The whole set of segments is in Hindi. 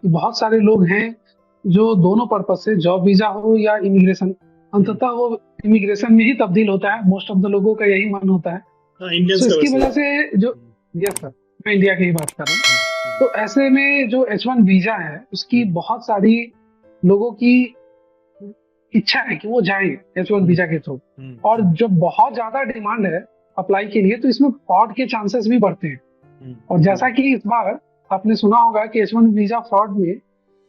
कि बहुत सारे लोग हैं जो दोनों पर्पज से, जॉब वीजा हो या इमिग्रेशन, अंततः वो इमिग्रेशन में ही तब्दील होता है। मोस्ट ऑफ द लोगों का यही मन होता है। हाँ, इंडियंस सो का इसकी वैसे वजह से जो, यस सर, मैं इंडिया की ही बात कर रहा हूँ। तो ऐसे में जो H1 वीजा है उसकी बहुत सारी लोगों की इच्छा है कि वो जाएं H1 वीजा के थ्रू, और जो बहुत ज्यादा डिमांड है अप्लाई के लिए, तो इसमें फ्रॉड के चांसेस भी बढ़ते हैं। और जैसा कि इस बार आपने सुना होगा कि H1 वीजा फ्रॉड में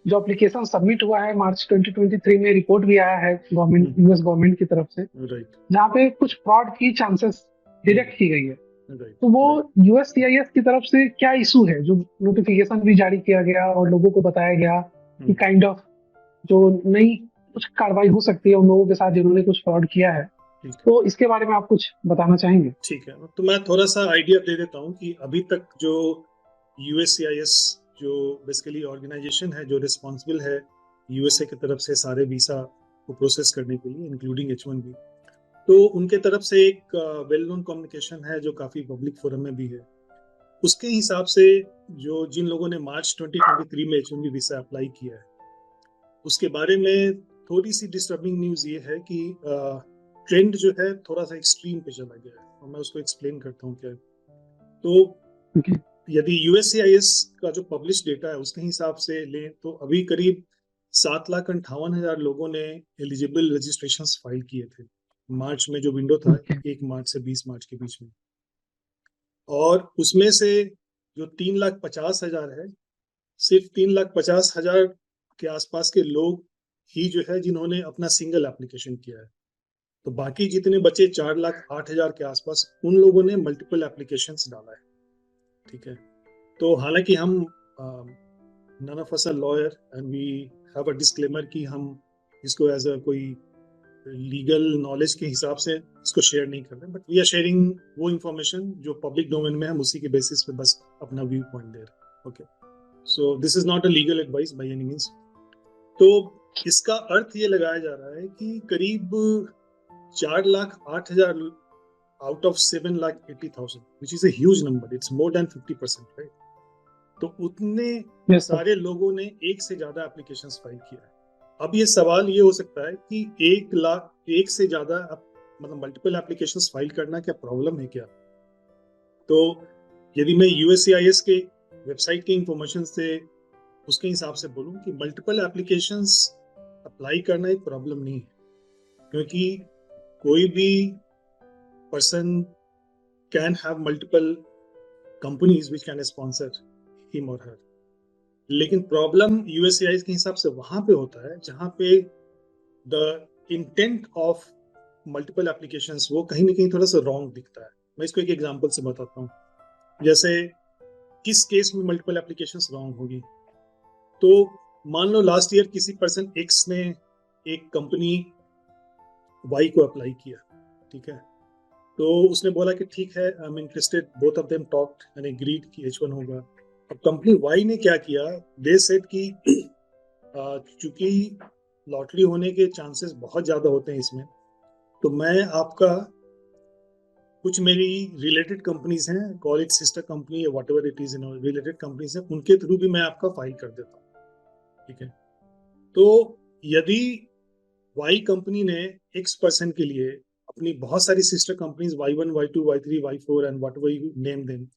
जो एप्लीकेशन सबमिट हुआ है मार्च 2023 में, रिपोर्ट भी आया है गवर्नमेंट, यूएस गवर्नमेंट की तरफ से, राइट, जहाँ पे कुछ फ्रॉड की चांसेस डिटेक्ट की गई है। राइट, तो वो यूएससीआईएस की तरफ से क्या इशू है, जो नोटिफिकेशन भी जारी किया गया और लोगों को बताया गया कि काइंड ऑफ जो नई कुछ कार्रवाई हो सकती है उन लोगों के साथ जिन्होंने कुछ फ्रॉड किया है, तो इसके बारे में आप कुछ बताना चाहेंगे? ठीक है, तो मैं थोड़ा सा आइडिया दे देता हूँ कि अभी तक जो यूएससीआईएस जो बेसिकली ऑर्गेनाइजेशन है जो रिस्पॉन्सिबल है यूएसए की तरफ से सारे वीसा को प्रोसेस करने के लिए, इंक्लूडिंग H1B, तो उनके तरफ से एक वेल नोन कम्युनिकेशन है जो काफी पब्लिक फोरम में भी है। उसके हिसाब से जो जिन लोगों ने मार्च 2023 में H1B वीसा अप्लाई किया है, उसके बारे में थोड़ी सी डिस्टर्बिंग न्यूज ये है कि ट्रेंड जो है थोड़ा सा एक्सट्रीम पे चला गया है, और मैं उसको एक्सप्लेन करता हूँ क्या है। तो यदि यूएससीआईएस का जो पब्लिश डेटा है उसके हिसाब से लें तो अभी करीब 7,58,000 लोगों ने एलिजिबल रजिस्ट्रेशंस फाइल किए थे मार्च में, जो विंडो था 1 मार्च से 20 मार्च के बीच में। और उसमें से जो 3,50,000 है, सिर्फ 3,50,000 के आसपास के लोग ही जो है जिन्होंने अपना सिंगल एप्लीकेशन किया है। तो बाकी जितने बचे 4,08,000 के आसपास, उन लोगों ने मल्टीपल एप्लीकेशंस डाला है। ठीक है, तो हालांकि हम none of us are lawyer and we have a disclaimer कि हम इसको एज अ कोई लीगल नॉलेज के हिसाब से इसको शेयर नहीं कर रहे, बट वी आर शेयरिंग वो इंफॉर्मेशन जो पब्लिक डोमेन में हम उसी के बेसिस पे बस अपना व्यू पॉइंट दे रहे। Okay, so this is not a legal advice by any means. तो इसका अर्थ ये लगाया जा रहा है कि करीब 4,08,000 out of 7,80,000, which is a huge number, it's more than 50%, right? तो उतने सारे लोगों ने एक से ज्यादा एप्लीकेशंस फाइल किया है। अब ये सवाल ये हो सकता है कि 1,00,000 से ज्यादा मतलब मल्टीपल एप्लीकेशंस फाइल करना क्या प्रॉब्लम है क्या? तो यदि मैं यूएससीआईएस के वेबसाइट के इंफॉर्मेशन से उसके हिसाब से बोलूं कि मल्टीपल एप्लीकेशंस अप्लाई करना एक प्रॉब्लम नहीं है, क्योंकि कोई भी person can have multiple companies which can sponsor him or her। लेकिन प्रॉब्लम यूएससीआईएस के हिसाब से वहां पे होता है जहां पे the intent of multiple applications वो कहीं ना कहीं थोड़ा सा रॉन्ग दिखता है। मैं इसको एक एग्जांपल से बताता हूँ। जैसे किस केस में मल्टीपल एप्लीकेशंस रॉन्ग होगी, तो मान लो लास्ट ईयर किसी पर्सन एक्स ने एक कंपनी वाई को अप्लाई किया, ठीक है, तो उसने बोला कि ठीक है, I am interested, both of them talked and agreed कि H1 होगा। अब कंपनी वाई ने क्या किया, दे सेड कि चूंकि लॉटरी होने के चांसेस बहुत ज्यादा होते हैं इसमें, तो मैं आपका कुछ मेरी रिलेटेड कंपनीज हैं, कॉल इट सिस्टर कंपनी या what ever it is, related companies हैं, उनके थ्रू भी मैं आपका फाइल कर देता हूँ। ठीक है, तो यदि वाई कंपनी ने एक्स पर्सन के लिए अपनी बहुत सारी sister companies Y1, Y2, Y3, Y4 and whatever you name them,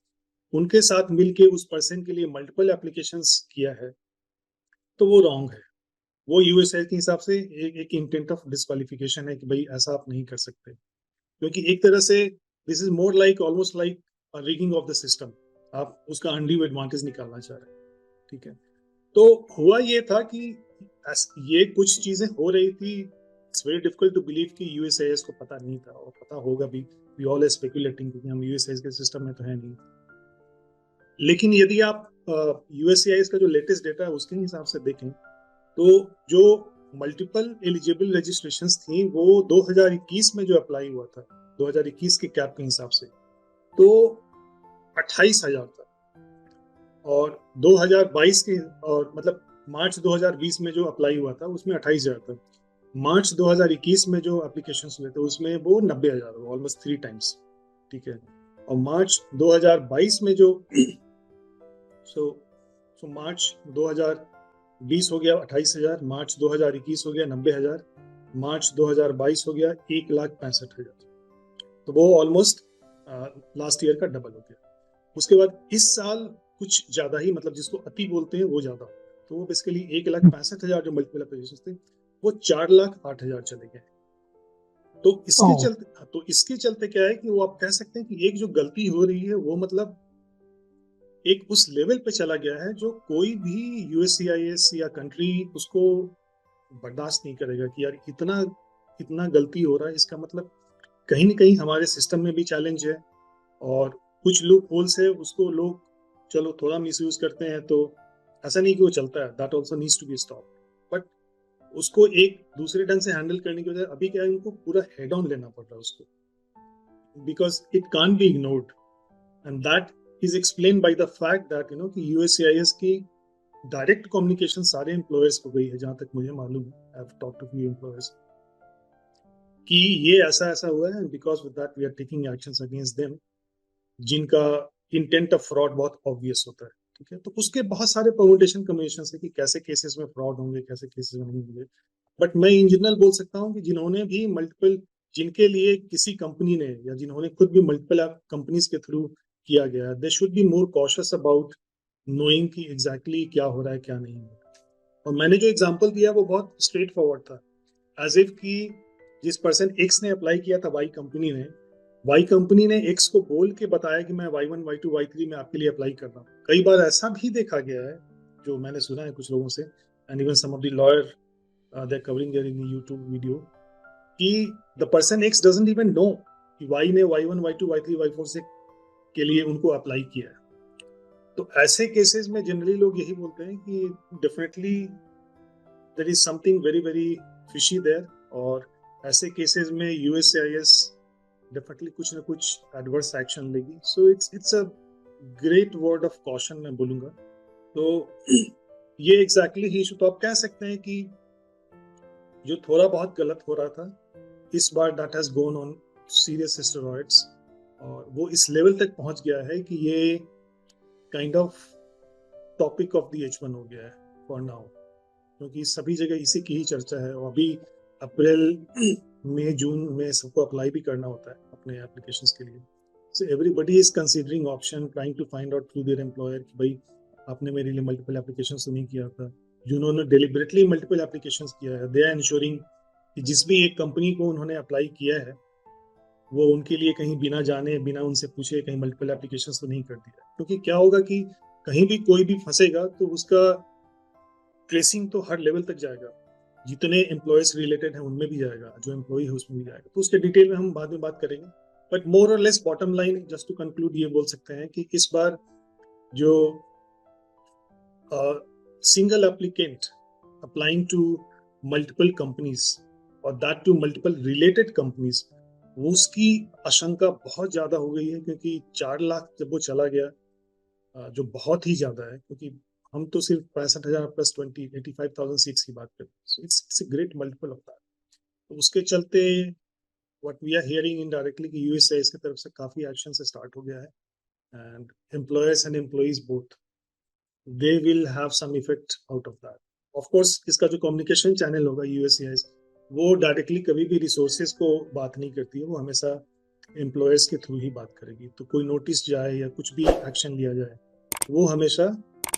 उनके साथ मिलके उस पर्सन के लिए मल्टीपल एप्लीकेशंस किया है, तो वो रॉन्ग है। वो यूएसए के हिसाब से एक इंटेंट ऑफ डिस्क्वालिफिकेशन है कि भाई ऐसा आप नहीं कर सकते, क्योंकि एक तरह से this is more like almost like rigging of the system. आप उसका अनड्यू एडवांटेज निकालना चाह रहे हैं। ठीक है, तो हुआ ये था कि ये कुछ चीजें हो रही थी। It's very difficult to believe कि यूएसएएस को पता नहीं था, और पता होगा भी। वी ऑल आर स्पेकुलेटिंग क्योंकि हम यूएसएएस के सिस्टम में तो है नहीं। लेकिन यदि आप यूएससीआईएस का जो लेटेस्ट डेटा है उसके हिसाब से देखें, तो जो मल्टीपल एलिजिबल रजिस्ट्रेशंस थी वो 2021 में जो अप्लाई हुआ था, 2021 के कैप के हिसाब से, तो 28,000 था। और 2022 के, और मतलब मार्च 2020 में जो अप्लाई हुआ था उसमें 28,000 था। मार्च 2021 में जो एप्लीकेशंस हुए थे उसमें वो 90,000, ऑलमोस्ट 3 टाइम्स। ठीक है, और मार्च 2022 में जो सो मार्च 20 हो गया 28,000, मार्च 2021 हो गया 90,000, मार्च 2022 हो गया 1,65,000। तो वो ऑलमोस्ट लास्ट ईयर का डबल हो गया। उसके बाद इस साल कुछ ज्यादा ही, मतलब जिसको अति बोलते हैं वो ज्यादा, तो वो बेसिकली 1,65,000 जो मल्टीपल एप्लीकेशन थे वो 4,08,000 चले गए। तो इसके ओह, चलते क्या है कि वो आप कह सकते हैं कि एक जो गलती हो रही है वो मतलब एक उस लेवल पे चला गया है जो कोई भी यूएससीआईएस या कंट्री उसको बर्दाश्त नहीं करेगा कि यार इतना इतना गलती हो रहा है। इसका मतलब कहीं ना कहीं हमारे सिस्टम में भी चैलेंज है, और कुछ लूप होल्स है उसको लोग चलो थोड़ा मिसयूज करते हैं, तो ऐसा नहीं कि वो चलता है, that also needs to be stop. But उसको एक दूसरे ढंग से हैंडल करने की वजह अभी क्या है, उनको पूरा हेड ऑन लेना पड़ रहा है उसको, because it can be ignored. And that is explain by the fact that कि यूएससीआईएस की डायरेक्ट कम्युनिकेशन सारे एम्प्लॉयर्स को गई है, जहां तक मुझे मालूम है, I have talked to few employers, कि ये ऐसा ऐसा हुआ है, because with that we are taking actions against them जिनका इंटेंट ऑफ फ्रॉड बहुत ऑब्वियस होता है। ठीक है, तो उसके बहुत सारे परमुटेशन कम्बिनेशन है कि कैसे केसेस में फ्रॉड होंगे, कैसे केसेस में नहीं होंगे। बट मैं इन जनरल बोल सकता हूँ कि जिन्होंने भी मल्टीपल, जिनके लिए किसी कंपनी ने या जिन्होंने खुद भी मल्टीपल कंपनीज के थ्रू किया गया, they should be more cautious about knowing कि एग्जैक्टली क्या हो रहा है क्या नहीं हो रहा है। और मैंने जो एग्जांपल दिया वो बहुत स्ट्रेट फॉरवर्ड था, एज इफ कि जिस पर्सन एक्स ने अप्लाई किया था वाई कंपनी ने एक्स को बोल के बताया कि मैं Y1 Y2 Y3 में आपके लिए अप्लाई कर रहा हूँ। कई बार ऐसा भी देखा गया है, जो मैंने सुना है कुछ लोगों से, and even some of the lawyer they are covering their इन यूट्यूब वीडियो, कि the person X doesn't even know कि वाई ने Y1 Y2 Y3 Y4 से के लिए उनको अप्लाई किया है। तो ऐसे केसेस में जनरली लोग यही बोलते हैं कि definitely there is something very very fishy there, और ऐसे केसेस में यूएससीआईएस डेफिनेटली कुछ ना कुछ एडवर्स एक्शन लेगी। सो it's a great word of caution मैं बोलूंगा। तो ये एग्जैक्टली ही इशू, तो आप कह सकते हैं कि जो थोड़ा बहुत गलत हो रहा था इस बार that has gone on serious steroids, और वो इस लेवल तक पहुंच गया है कि ये kind of topic of the H1 हो गया है फॉर नाउ, क्योंकि सभी जगह इसी की ही चर्चा है। और अभी अप्रैल मई जून में सबको अप्लाई भी करना होता है अपने एप्लीकेशंस के लिए। So everybody is considering option, trying to find out through their employer कि भाई आपने मेरे लिए मल्टीपल एप्लीकेशंस तो नहीं किया था। जिन्होंने डेलिबरेटली मल्टीपल एप्लीकेशंस किया है, दे आर इंश्योरिंग कि जिस भी एक कंपनी को उन्होंने अप्लाई किया है वो उनके लिए कहीं बिना जाने बिना उनसे पूछे कहीं मल्टीपल एप्लीकेशंस तो नहीं कर दिया। क्योंकि क्या होगा कि कहीं भी कोई भी फंसेगा तो उसका ट्रेसिंग तो हर लेवल तक जाएगा, जितने एम्प्लॉयज रिलेटेड हैं उनमें भी जाएगा, जो एम्प्लॉय है उसमें भी जाएगा। तो उसके डिटेल में हम बाद में बात करेंगे। बट मोर और less bottom line just to conclude ये बोल सकते हैं कि इस बार जो single applicant applying to multiple companies और that to multiple related companies, वो उसकी आशंका बहुत ज्यादा हो गई है, क्योंकि 4 लाख जब वो चला गया, जो बहुत ही ज्यादा है, क्योंकि हम तो सिर्फ 65,000 प्लस 85,000 सीट्स की बात करते हैं। So it's a great multiple of that. तो उसके चलते what we are hearing indirectly कि यूएसएस की तरफ से काफी एक्शन से स्टार्ट हो गया है, and employers and employees both they will have some effect out of that. Of course इसका जो कम्युनिकेशन चैनल होगा यूएसएस, वो डायरेक्टली कभी भी रिसोर्सेज को बात नहीं करती है, वो हमेशा एम्प्लॉयर्स के थ्रू ही बात करेगी। तो कोई नोटिस जाए या कुछ भी एक्शन लिया जाए वो हमेशा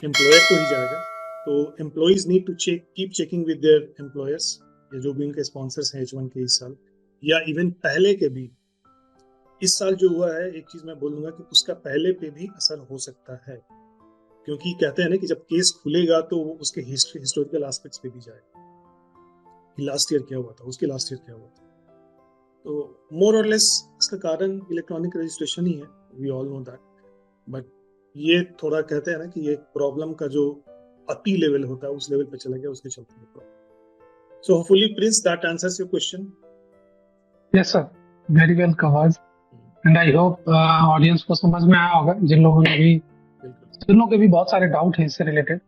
एम्प्लॉयर को ही जाएगा। तो employees need to keep checking with their employers, या जो भी उनके स्पॉन्सर्स हैं H1 के इस साल या इवन पहले के भी। इस साल जो हुआ है, एक चीज मैं बोलूंगा कि उसका पहले पे भी असर हो सकता है, क्योंकि कहते हैं ना कि जब केस खुलेगा तो वो उसके हिस्टोरिकल एस्पेक्ट्स पे भी जाएगा कि लास्ट ईयर क्या हुआ था, उसके लास्ट ईयर क्या हुआ था। तो मोर और लेस इसका कारण इलेक्ट्रॉनिक रजिस्ट्रेशन ही है, we all know that. But ये थोड़ा कहते हैं ना कि ये प्रॉब्लम का जो अति लेवल होता है उस लेवल पे चला गया, उसके चलते problem. So hopefully Prince that answers your question. Yes sir, very well covered. And I hope audience को समझ में आया होगा, जिन लोगों के भी बहुत सारे डाउट हैं इससे रिलेटेड।